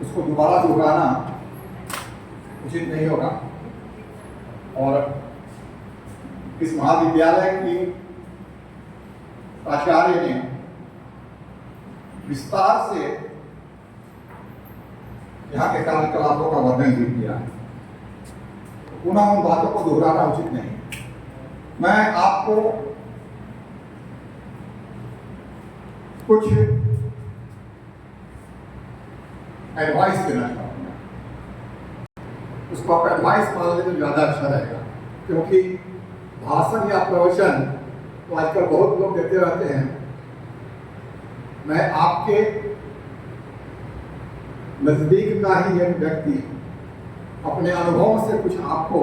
उसको दोबारा दोहराना उचित नहीं होगा। और इस महाविद्यालय की प्राचार्य ने विस्तार से यहाँ के कार्यकलापों का वर्णन भी किया है, पुनः उन बातों को दोहराना उचित नहीं। मैं आपको कुछ एडवाइस देना चाहूँगा। उसको आप एडवाइस मान लें तो ज़्यादा अच्छा रहेगा, क्योंकि भाषण या प्रवचन तो आजकल बहुत लोग देते रहते हैं। मैं आपके नज़दीक का ही एक व्यक्ति अपने अनुभव से कुछ आपको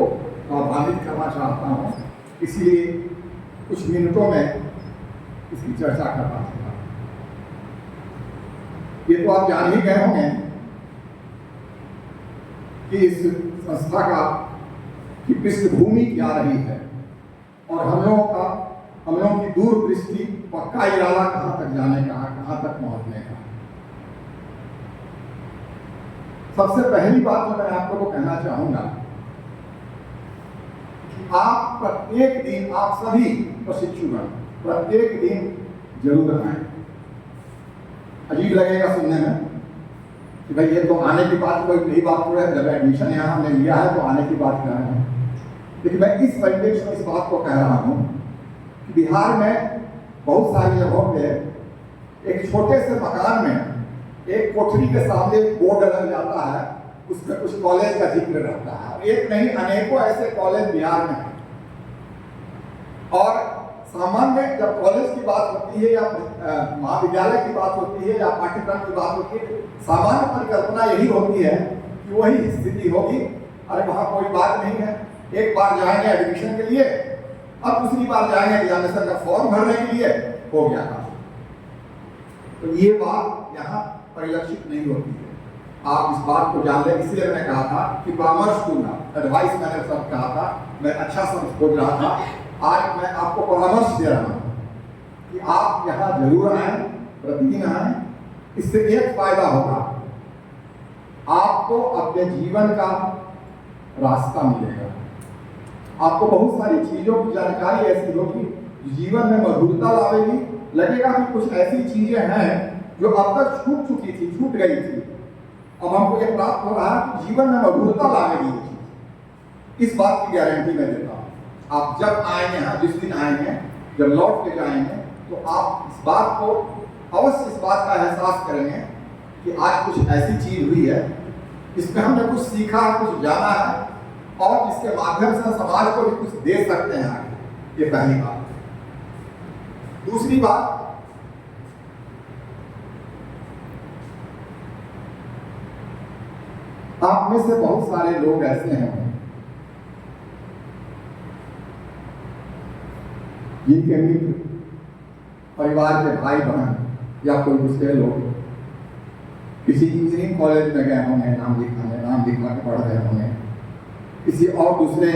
लाभान्वित करना चाहता हूँ, इसलिए कुछ मिनटों में इसकी चर्चा करना चाहता हूँ। ये तो आप जान ही गए होंगे कि इस संस्था का की पृष्ठभूमि क्या रही है और हम लोगों की दूरदृष्टि, पक्का इरादा कहाँ तक जाने का, कहाँ तक पहुँचने का। सबसे पहली बात तो मैं आप लोगों को कहना चाहूंगा कि आप प्रत्येक दिन, आप सभी प्रशिक्षुगण प्रत्येक दिन जरूर आए। अजीब लगेगा सुनने में कि भाई ये तो आने की बात कोई नई बात थोड़ा है, जब एडमिशन यहाँ हमने लिया है तो आने की बात कर रहे हैं। लेकिन मैं इस परिवेश में इस बात को कह रहा हूँ कि बिहार में बहुत सारी जगहों पे एक छोटे से मकान में एक कोठरी के सामने बोर्ड लग जाता है, उसमें कुछ कॉलेज का जिक्र रहता है। एक नहीं, अनेकों ऐसे कॉलेज बिहार में हैं। और सामान्य जब कॉलेज की बात होती है या महाविद्यालय की बात होती है या पाठ्यक्रम की बात होती है, सामान्य परिकल्पना यही होती है कि वही स्थिति होगी, अरे वहाँ कोई बात नहीं है, एक बार जाएंगे एडमिशन के लिए, अब दूसरी बार जाएंगे एग्जामिनेशन का फॉर्म भरने के लिए, हो गया था। तो ये बात यहाँ परिलक्षित नहीं होती है। आप इस बात को जान लें, इसलिए मैंने कहा था कि परामर्श दूंगा, एडवाइस मैंने सब कहा था, मैं अच्छा सब खोज रहा था। आज मैं आपको परामर्श दे रहा हूँ कि आप यहाँ जरूर आए, प्रतिदिन आए। इससे एक फायदा होगा, आपको अपने जीवन का रास्ता मिलेगा। आपको बहुत सारी चीजों की जानकारी ऐसी होगी जीवन में मधुरता लावेगी। लगेगा कि कुछ ऐसी चीजें हैं जो अब तक छूट चुकी थी, छूट गई थी, अब हमको ये प्राप्त हो रहा है कि जीवन में मधुरता लाएगी ये चीज। इस बात की गारंटी मैं देता हूँ। आप जब आएंगे यहाँ, जिस दिन आएंगे, जब लौट के जाएंगे, तो आप इस बात को अवश्य, इस बात का एहसास करेंगे कि आज कुछ ऐसी चीज हुई है, इसमें हमने कुछ सीखा, कुछ जाना है, और जिसके माध्यम से समाज को भी कुछ दे सकते हैं आगे। ये पहली बात। दूसरी बात, आप में से बहुत सारे लोग ऐसे हैं जिनके मित्र, परिवार के भाई बहन या कोई दूसरे लोग किसी इंजीनियरिंग कॉलेज में गए होंगे, नाम लिखा के पढ़ रहे होंगे, किसी और दूसरे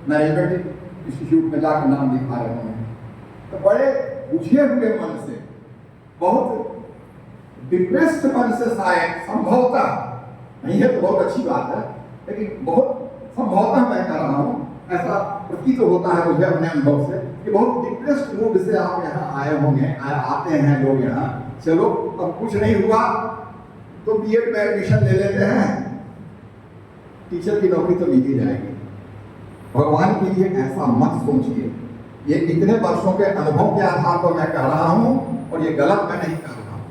मैनेजमेंट इंस्टीट्यूट में जाकर नाम लिखा रहे होंगे, तो बड़े बुझे हुए मन से, बहुत डिप्रेस्ड मन से शायद, संभवतः नहीं है तो बहुत अच्छी बात है, लेकिन बहुत संभवतः मैं कह रहा हूँ, ऐसा प्रतीत होता है मुझे अपने अनुभव से कि बहुत डिप्रेस्ड मूड से आप यहाँ आए होंगे, आते हैं लोग यहाँ। चलो अब कुछ नहीं हुआ तो बीएड में एडमिशन ले लेते हैं, टीचर की नौकरी तो मिल ही जाएगी। भगवान के लिए ऐसा मत सोचिए। ये इतने वर्षों के अनुभव के आधार पर मैं कह रहा हूँ, और ये गलत मैं नहीं कह रहा हूँ।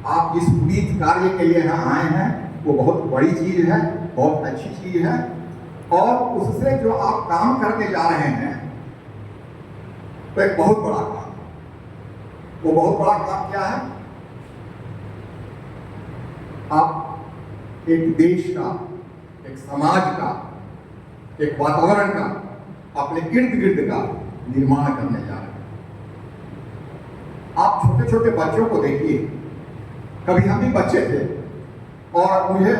आप जिस पुनीत कार्य के लिए यहाँ आए हैं वो बहुत बड़ी चीज है, बहुत अच्छी चीज है, और उससे जो आप काम करके जा रहे हैं तो एक बहुत बड़ा काम। वो बहुत बड़ा काम क्या है? आप एक देश का, एक समाज का, एक वातावरण का, अपने इर्द गिर्द का निर्माण करने जा रहे हैं। आप छोटे छोटे बच्चों को देखिए, कभी हम भी बच्चे थे और मुझे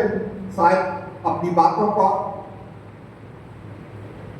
शायद अपनी बातों का